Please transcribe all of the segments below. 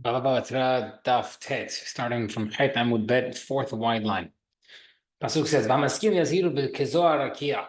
Batra Daf Tet, starting from Chet Amud Bet, fourth wide line. Pasuk says, "V'hamaskim yaziru b'kezoar rakia."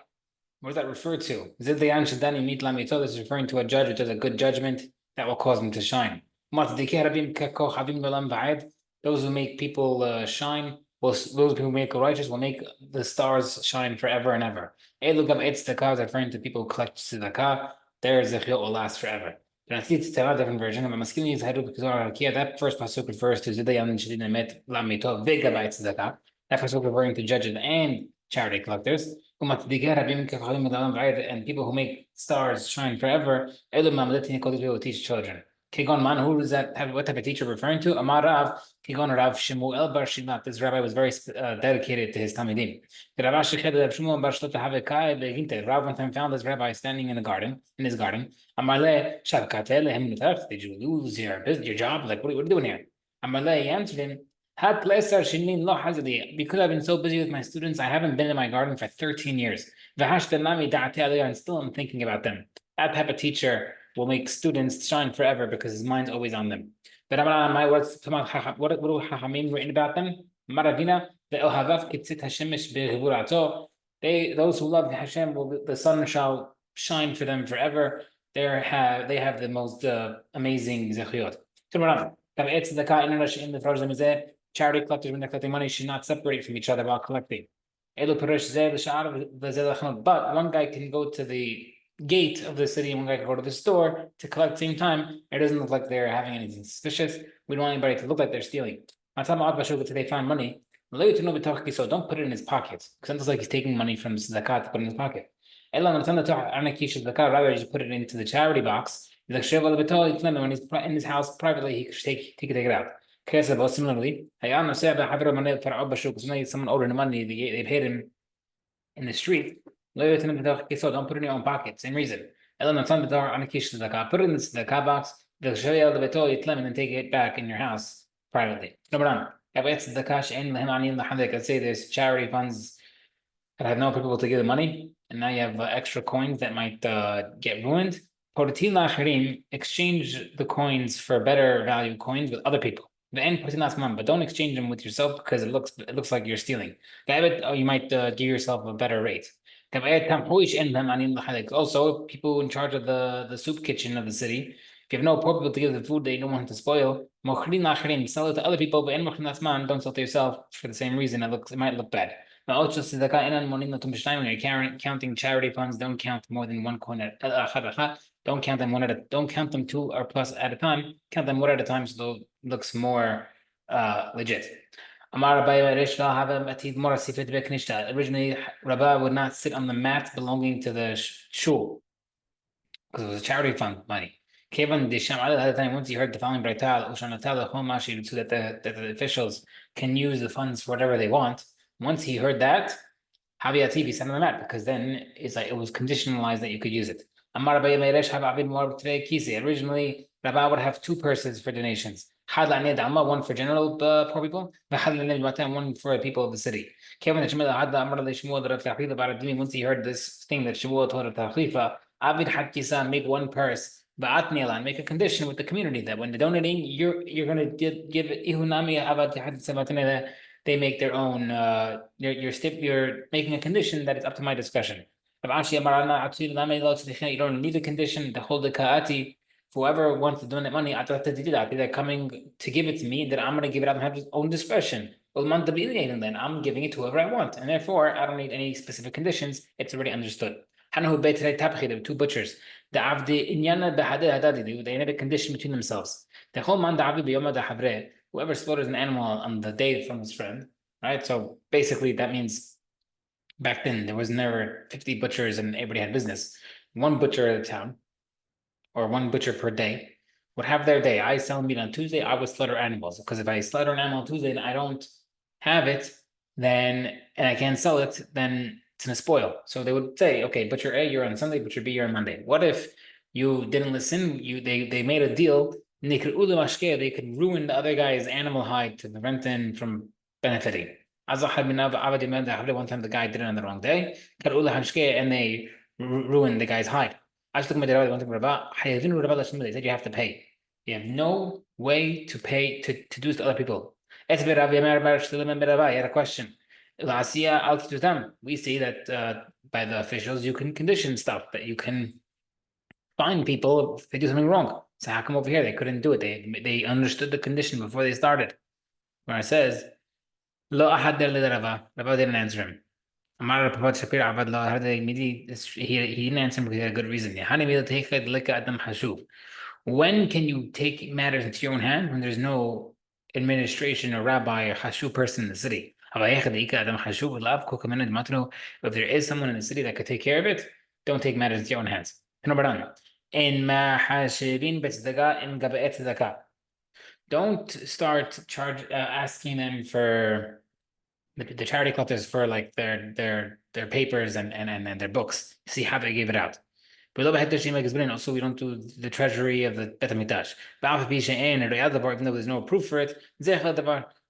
What does that refer to? Zid le'an shadani mit lamito. This is referring to a judge who does a good judgment that will cause him to shine. Matzadikei rabim kekohavim b'olam v'ayed. Those who make people shine, those people who make righteous will make the stars shine forever and ever. Elu gam et tzedakah is referring to people who collect tzedakah. Their zechiyot will last forever. And I see it's a different version. That first pasuk refers to Zid le'an shadani mit lamito v'gam et tzedakah. That pasuk referring to judges and charity collectors. And people who make stars shine forever, who teach children. Who does that? What type of teacher referring to? Amar Rav, Rav Shemuel bar Shilat. This rabbi was very dedicated to his Talmidim. Rav one time found this rabbi standing in his garden. Amar le, did you lose your job? Like, what are you doing here? Amar le, he answered him, because I've been so busy with my students, I haven't been in my garden for 13 years. And still I'm thinking about them. That type of teacher will make students shine forever because his mind's always on them. But my words, what do Chachamim written about them? Those who love Hashem, the sun shall shine for them forever. They have the most amazing zechiyot. Charity collectors, when they're collecting money, should not separate from each other while collecting. But one guy can go to the gate of the city and one guy can go to the store to collect at the same time. It doesn't look like they're having anything suspicious. We don't want anybody to look like they're stealing. They find money. So don't put it in his pocket, because it looks like he's taking money from zakat to put in his pocket. Rather, you should put it into the charity box. When he's in his house privately, he should take it out. Similarly, someone owed him money, they paid him in the street. So don't put it in your own pocket. Same reason. Put it in the car box, and then take it back in your house privately. Let's say there's charity funds that have no people to give the money, and now you have extra coins that might get ruined. Exchange the coins for better value coins with other people. But don't exchange them with yourself because it looks like you're stealing. You might give yourself a better rate. Also, people in charge of the soup kitchen of the city, if you have no poor people to give the food that you don't want to spoil, sell it to other people, but don't sell it to yourself for the same reason. It might look bad. When you're counting charity funds, don't count more than one coin don't count them don't count them two or plus at a time. Count them one at a time so it looks more legit. Originally, Rabbi would not sit on the mat belonging to the shul because it was a charity fund money. Once he heard the following braita, so that the officials can use the funds for whatever they want. Once he heard that, he sat on the mat because then it's like it was conditionalized that you could use it. Originally, Rabbi would have two purses for donations. One for general poor people, one for people of the city. Once he heard this thing that Shmuel told Tachlifa, make one purse, make a condition with the community that when they're donating, you're going to give they make their own. You're making a condition that it's up to my discretion. You don't need a condition to hold the kaati. Whoever wants to donate money, they're coming to give it to me, that I'm going to give it out of his own discretion. Then I'm giving it to whoever I want, and therefore I don't need any specific conditions. It's already understood. There were two butchers. They had a condition between themselves. Whoever slaughters an animal on the day from his friend, right? So basically that means back then there was never 50 butchers and everybody had business. One butcher at a town, or one butcher per day, would have their day. I sell meat on Tuesday, I would slaughter animals. Because if I slaughter an animal on Tuesday and I don't have it, and I can't sell it, then it's gonna spoil. So they would say, okay, butcher A, you're on Sunday, butcher B, you're on Monday. What if you didn't listen? They made a deal. They could ruin the other guy's animal hide to prevent him from benefiting. One time the guy did it on the wrong day, and they ruined the guy's hide. They said you have to pay. You have no way to pay to do this to other people. He had a question. We see that by the officials, you can condition stuff, that you can fine people if they do something wrong. So how come over here they couldn't do it? They understood the condition before they started. Where it says, Lo ahad Rava. Rava didn't answer him. Amar Papa Shapir Abad Lo he didn't answer him because he had a good reason. When can you take matters into your own hand when there's no administration or rabbi or hashu person in the city? If there is someone in the city that could take care of it, don't take matters into your own hands. Don't start asking them for the charity collectors for like their papers and their books. See how they gave it out. Also, we don't do the treasury of the Bet HaMikdash. Even though there's no proof for it,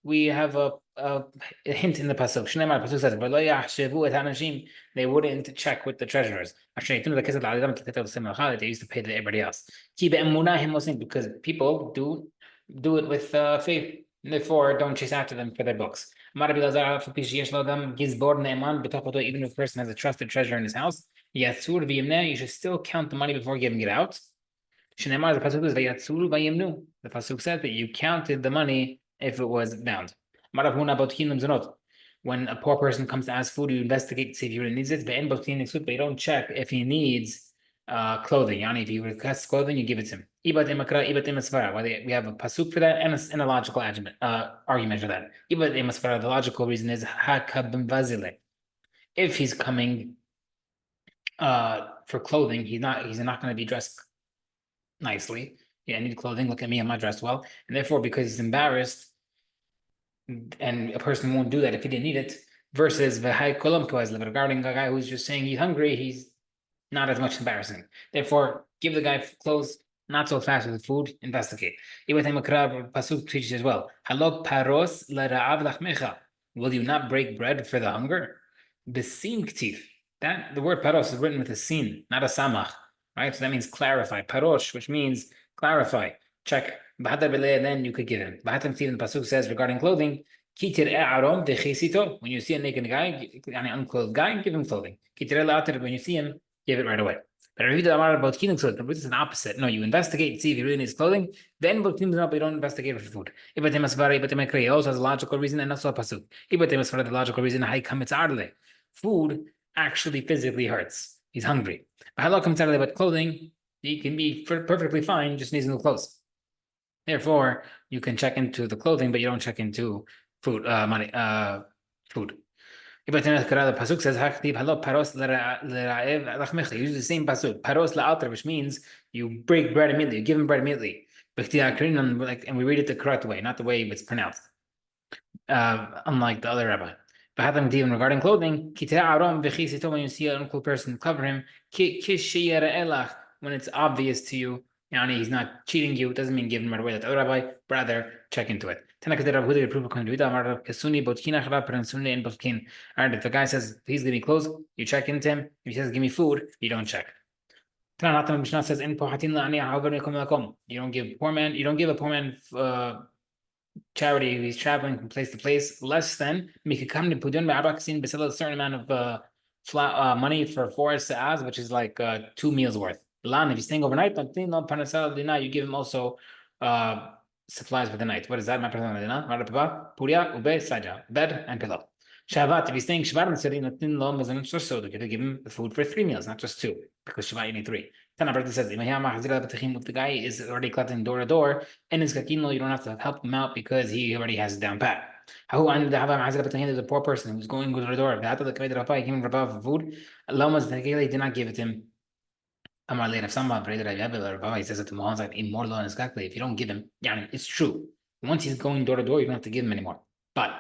we have a hint in the pasuk. Pasuk says, they wouldn't check with the treasurers. They used to pay to everybody else. Because people do it with faith. Therefore, don't chase after them for their books. Even if a person has a trusted treasure in his house, you should still count the money before giving it out. The pasuk says that you counted the money if it was bound. When a poor person comes to ask food, you investigate to see if he really needs it, but you don't check if he needs clothing. If he requests clothing, you give it to him. We have a pasuk for that and a logical argument for that. The logical reason is if he's coming for clothing, he's not going to be dressed nicely. Yeah, I need clothing. Look at me, I'm not dressed well. And therefore, because he's embarrassed, and a person won't do that if he didn't need it, versus regarding a guy who's just saying he's hungry, he's not as much embarrassing. Therefore, give the guy clothes, not so fast with food, investigate. Pasuk teaches as well. Paros will you not break bread for the hunger? Besim ktiv. That the word paros is written with a sin, not a samach. Right? So that means clarify. Parosh, which means clarify. Check. Then you could give him. The pasuk says regarding clothing, when you see a naked guy, an unclothed guy, give him clothing. When you see him, give it right away. But if you about healing clothing, it's an opposite. No, you investigate, see if he really needs clothing. Then but you don't investigate for food. He also has a logical reason and also a pasuk. The logical reason food actually physically hurts. He's hungry. But clothing, he can be perfectly fine, just needs new clothes. Therefore, you can check into the clothing, but you don't check into food, food. The pasuk says, use the same pasuk, paros la'alter, which means you break bread immediately, you give him bread immediately. And we read it the correct way, not the way it's pronounced. Unlike the other rabbi. Regarding clothing, when you see an unclothed person, cover him. When it's obvious to you, he's not cheating you, it doesn't mean give him right away like the other rabbi, rather check into it. Alright, if the guy says, please give me clothes, you check into him. If he says, give me food, you don't check. The Mishnah says, you don't give a poor man charity, he's traveling from place to place, less than a certain amount of money for 4 sa'as, which is like 2 meals worth. If he's staying overnight, you give him also supplies for the night. What is that? Bed and pillow. Shabbat, if he's staying Shabbat in the city, you give him food for 3 meals, not just 2, because Shabbat you need 3. Tana says, if the guy is already collecting door to door, and his kakino, you don't have to help him out because he already has it down pat. There's a poor person who's going door to door. He came for food. Did not give it to him. If he says it to Mohan, if you don't give him, it's true. Once he's going door to door, you don't have to give him anymore. But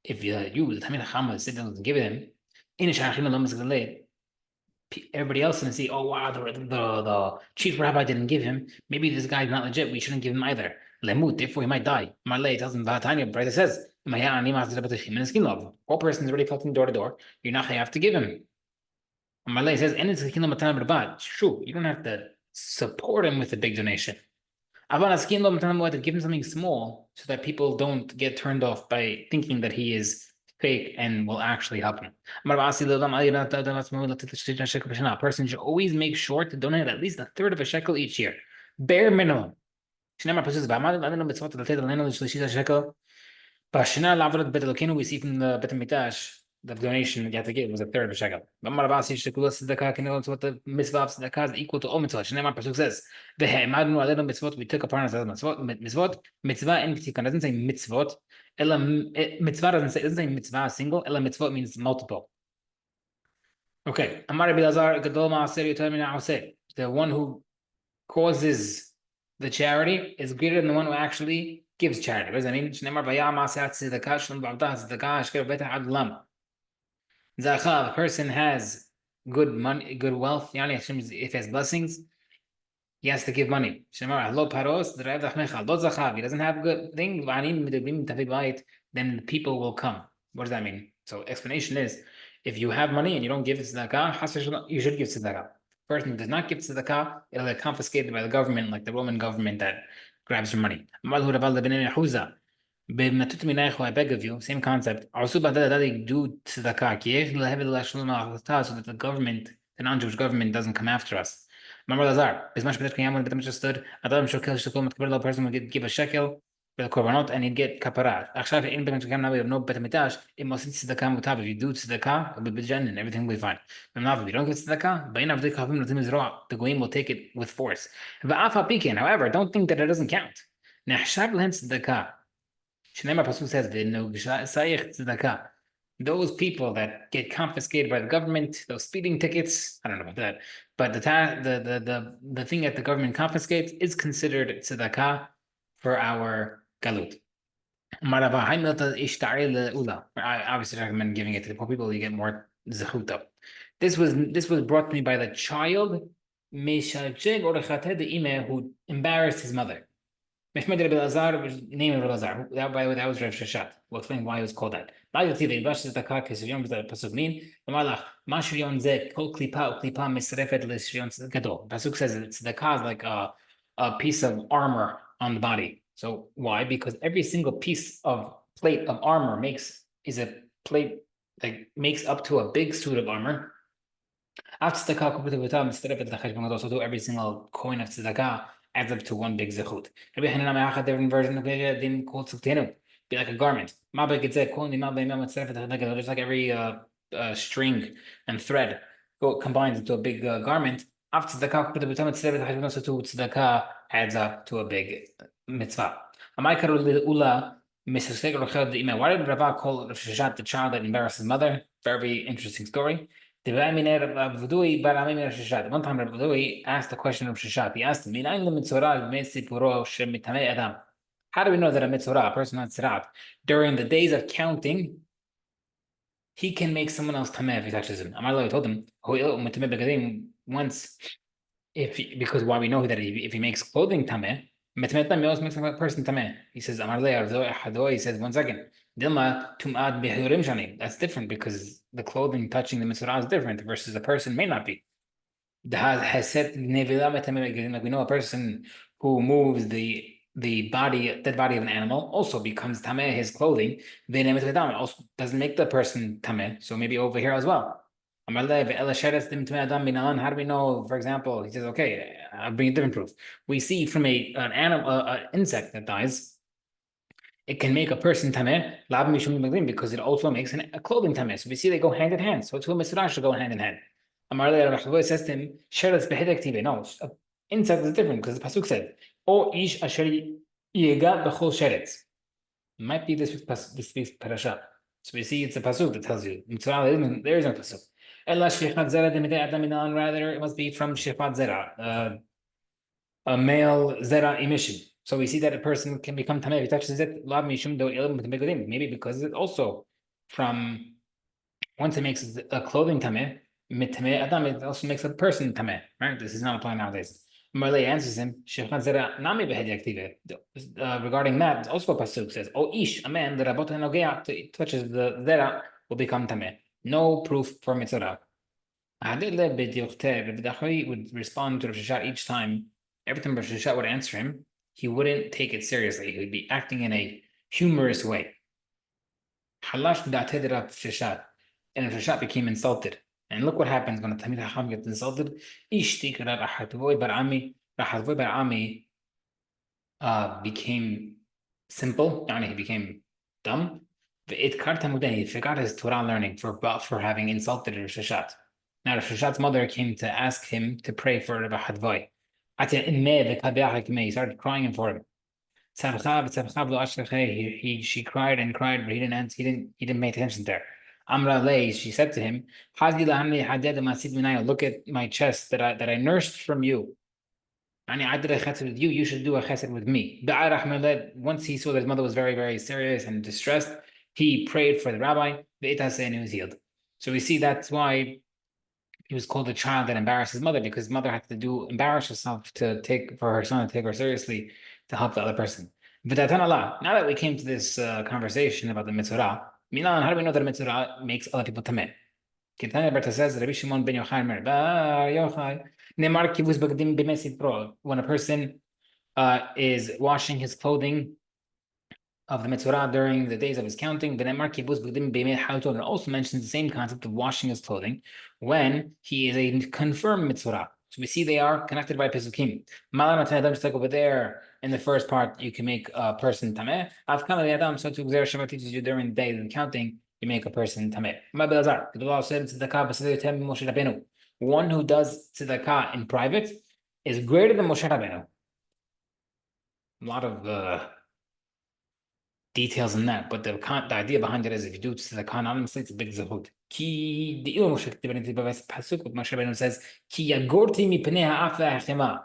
if the Tamil Chama sit down and give it him, everybody else can see, oh wow, the chief rabbi didn't give him. Maybe this guy's not legit. We shouldn't give him either. Lemut, therefore he might die. Marley tells him, Brother says, poor person's already collecting door to door. You're not gonna have to give him. Marley says, it's true. You don't have to support him with a big donation. Give him something small so that people don't get turned off by thinking that he is fake and will actually help him. A person should always make sure to donate at least a third of a shekel each year. Bare minimum. We see from the Bet HaMikdash, the donation you have to give was a third of a shekel. What the mitzvah of tzedakah is equal to all mitzvot. Shneimar Pasuk says, we took upon ourselves mitzvot, mitzvah in Ptikan doesn't say mitzvot. Mitzvah doesn't say mitzvah single, ela mitzvot means multiple. Okay. The one who causes the charity is greater than the one who actually gives charity. What does that mean? The person has good money, good wealth. If he has blessings, he has to give money. He doesn't have good thing, then people will come. What does that mean? So explanation is, if you have money and you don't give tzedakah, you should give tzedakah. Person who does not give tzedakah, it'll get confiscated by the government, like the Roman government that grabs your money. I beg of you, same concept. Do tzedakah, so that the government, the non-Jewish government, doesn't come after us. Remember Lazar, when the Beit stood, the person would give a shekel for the korbanot and he'd get kaparat. Now we have no Beit HaMikdash, it must tzedakah. If you do tzedakah, it'll be b'jan and everything will be fine. If you don't give tzedakah, the goyim will take it with force. However, don't think that it doesn't count. Shneimar Pasuk says, those people that get confiscated by the government, those speeding tickets, I don't know about that, but the thing that the government confiscates is considered tzedakah for our galut. I obviously recommend giving it to the poor people, you get more zechuta. This was brought to me by the child who embarrassed his mother. Meshmed Rabbi Lazar was named Rabbi Lazar. That was Rav Shashat. We'll explain why it was called that. Pasuk says it's the ka like a piece of armor on the body. So why? Because every single piece of plate of armor is a plate that makes up to a big suit of armor. Also, every single coin of tzedakah adds up to one big zechut. Different version of didn't call tzedakah be like a garment. Just like every string and thread combines into a big garment. After tzedakah adds up to a big mitzvah. Why did Rava call Rosh Hashanah the child that embarrassed his mother? Very interesting story. One time Rabbi Dui asked the question of Shashat. He asked him, how do we know that a mitzvah, a person on tzrat, during the days of counting, he can make someone else tameh if he touches him? I told him, once, because why we know that if he makes clothing tameh, he always makes a person tameh. He says, he says, 1 second. That's different because the clothing touching the mitzvah is different versus a person may not be. Like we know a person who moves the dead body of an animal also becomes tameh, his clothing. Also doesn't make the person tameh. So maybe over here as well. How do we know, for example, he says, okay, I'll bring a different proof. We see from an animal, an insect that dies, it can make a person tameh, because it also makes a clothing tameh. So we see they go hand in hand. So two mitzvah should go hand in hand. Says to him, no, insect is different because the pasuk said, "O ish asher yega b'chol sheretz." Might be this week's parasha. So we see it's a pasuk that tells you there is no pasuk. Rather, it must be from shifat zera, a male zera emission. So we see that a person can become tameh if he touches it. Maybe because it's also from once it makes a clothing tameh, it also makes a person tameh. Right? This is not applying nowadays. Marley answers him, regarding that, also a pasuk says, "O ish, a man that touches the zera will become tameh." No proof for mitzvah. Would respond to Rosh Hashanah each time. Every time Rosh Hashanah would answer him, he wouldn't take it seriously. He would be acting in a humorous way. Halash da'tedra Sheshat. And Sheshat became insulted. And look what happens when a Tamid Hacham gets insulted. Ishtikra Rahatvoy Barami. Rahatvoy Barami became simple. Yani he became dumb. It he forgot his Torah learning for having insulted Rosh Hashanah. Now Rosh Hashanah's mother came to ask him to pray for Rabbi Hadvoi. He started crying for him. She cried and cried, but he didn't answer, he didn't pay attention there. Amra lay, she said to him, look at my chest that I nursed from you. I did a chesed with you, you should do a chesed with me. Once he saw that his mother was very, very serious and distressed, he prayed for the rabbi, and he was healed. So we see that's why he was called a child that embarrassed his mother, because his mother had to embarrass herself for her son to take her seriously to help the other person. Now that we came to this conversation about the mitzvah, Milan, how do we know that a mitzvah makes other people tameh? Ketanya Berta says, Rabbi Shimon ben Yochai Mer, Bar Yochai, Nemar kivus bagdim b'mesit pro. When a person is washing his clothing of the mitzvah during the days of his counting, and also mentions the same concept of washing his clothing when he is a confirmed mitzvah. So we see they are connected by pesukim. Just like over there in the first part, you can make a person tameh. So to Gzer Shabbat teaches you during the day of the counting, you make a person tameh. One who does tzedakah in private is greater than Moshe Rabbeinu. A lot of details in that, but the idea behind it is if you do it to the anonymously, it's a big zehut. Ki the Moshe pasuk with Moshe Rabbeinu says, Ki yagorti mipnei ha'afa ha'chema.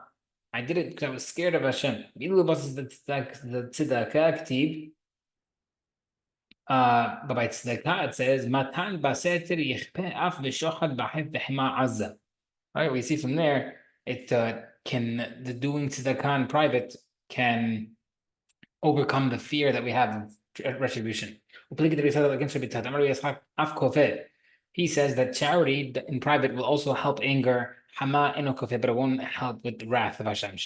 I did it because I was scared of Hashem. The tzedakah ktib. But by tzedakah it says, Matan baseter yichpe af v'shochad b'hef v'chema azza. All right, we see from there it the doing tzedakah in private can overcome the fear that we have of retribution. He says that charity in private will also help anger, but it won't help with the wrath of Hashem.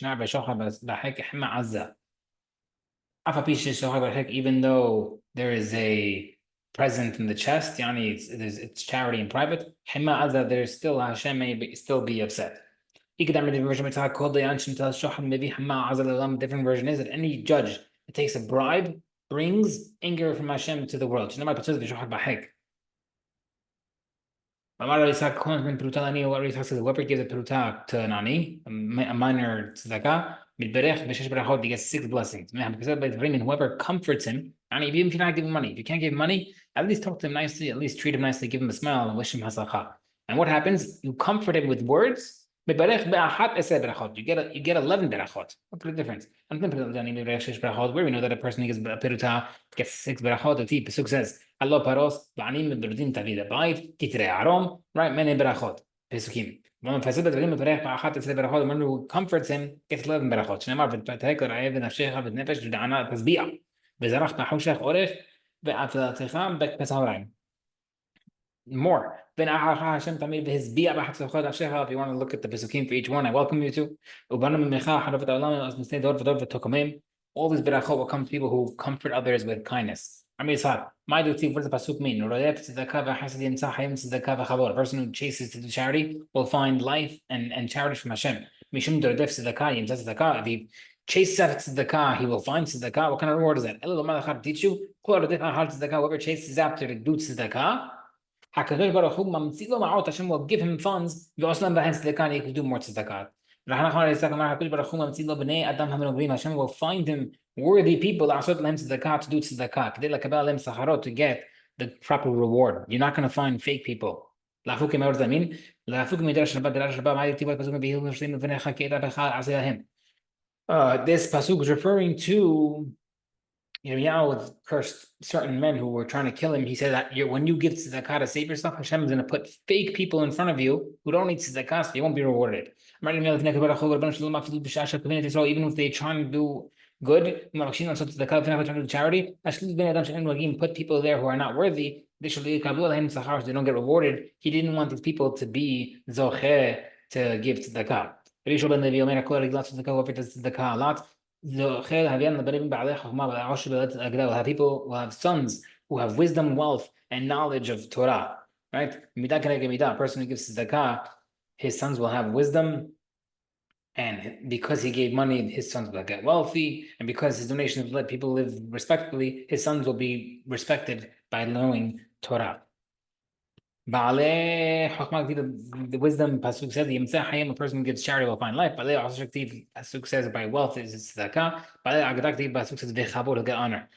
Even though there is a present in the chest, it's charity in private, there still Hashem may still be upset. Different version is that any judge that takes a bribe brings anger from Hashem to the world. Whoever gives a peruta to Nani, a minor tzedakah, he gets 6 blessings. Whoever comforts him, even if you're not giving money, if you can't give him money, at least talk to him nicely, at least treat him nicely, give him a smile, and wish him hasacha. And what happens? You comfort him with words. You get 11 berachot. What's the difference? Where we know that a person who gets a peruta gets 6 berachot. The pasuk says, "Allah paros ba'anim berudim tavid abayit titrei arom." Right, many berachot. Pesukim. The one who comforts him gets 11 berachot. שנאמר, ותתהק לרעב בנפשך ובנפש ודענה תשביע. וזרח בחושך אורך ועצלתך בצהריים. More. If you want to look at the pesukim for each one, I welcome you to. All these berachot will come to people who comfort others with kindness. What does the pasuk mean? A person who chases to do charity will find life and charity from Hashem. If he chases after tzedakah, he will find tzedakah. What kind of reward is that? Teach you. Whoever chases after to do tzedakah, HaKadosh Baruch Hu mamtzi lo ma'ot, Hashem will give him funds, v'oslam b'hen tzedakah, and he could do more tzedakah. Hashem will find him worthy people to do tzedakah, to get the proper reward. You're not going to find fake people. What does that mean? This pasuk is referring to Yahweh cursed certain men who were trying to kill him. He said that when you give tzedakah to save yourself, Hashem is going to put fake people in front of you who don't need tzedakah, so they won't be rewarded. Even if they're trying to do good, trying to do charity, put people there who are not worthy, they don't get rewarded. He didn't want these people to be zocheh to give tzedakah. Whoever does tzedakah a lot, Will have people will have sons who have wisdom, wealth, and knowledge of Torah. Right? A person who gives tzedakah, his sons will have wisdom, and because he gave money, his sons will get wealthy, and because his donations let people live respectfully, his sons will be respected by knowing Torah. The wisdom pasuk says a person who gives charity will find life. Pasuk says by wealth is tzedakah. Pasuk says he'll get honor.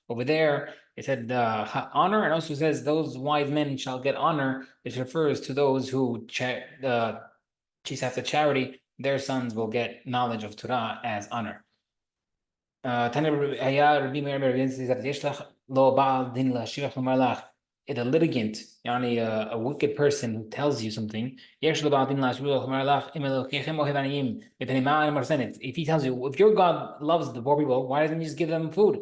Over there it said honor, and also says those wise men shall get honor. It refers to those who chase after charity. Their sons will get knowledge of Torah as honor. The litigant, a wicked person who tells you something, if he tells you, if your God loves the poor people, why doesn't he just give them food?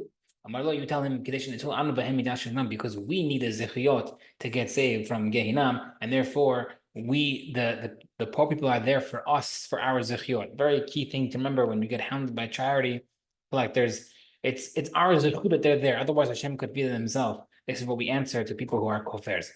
You tell him, because we need a zechiyot to get saved from Gehinam, and therefore the poor people are there for us, for our zechiyot. Very key thing to remember when we get hounded by charity. Like it's our zechut that they're there. Otherwise, Hashem could be there himself. This is what we answer to people who are kofers.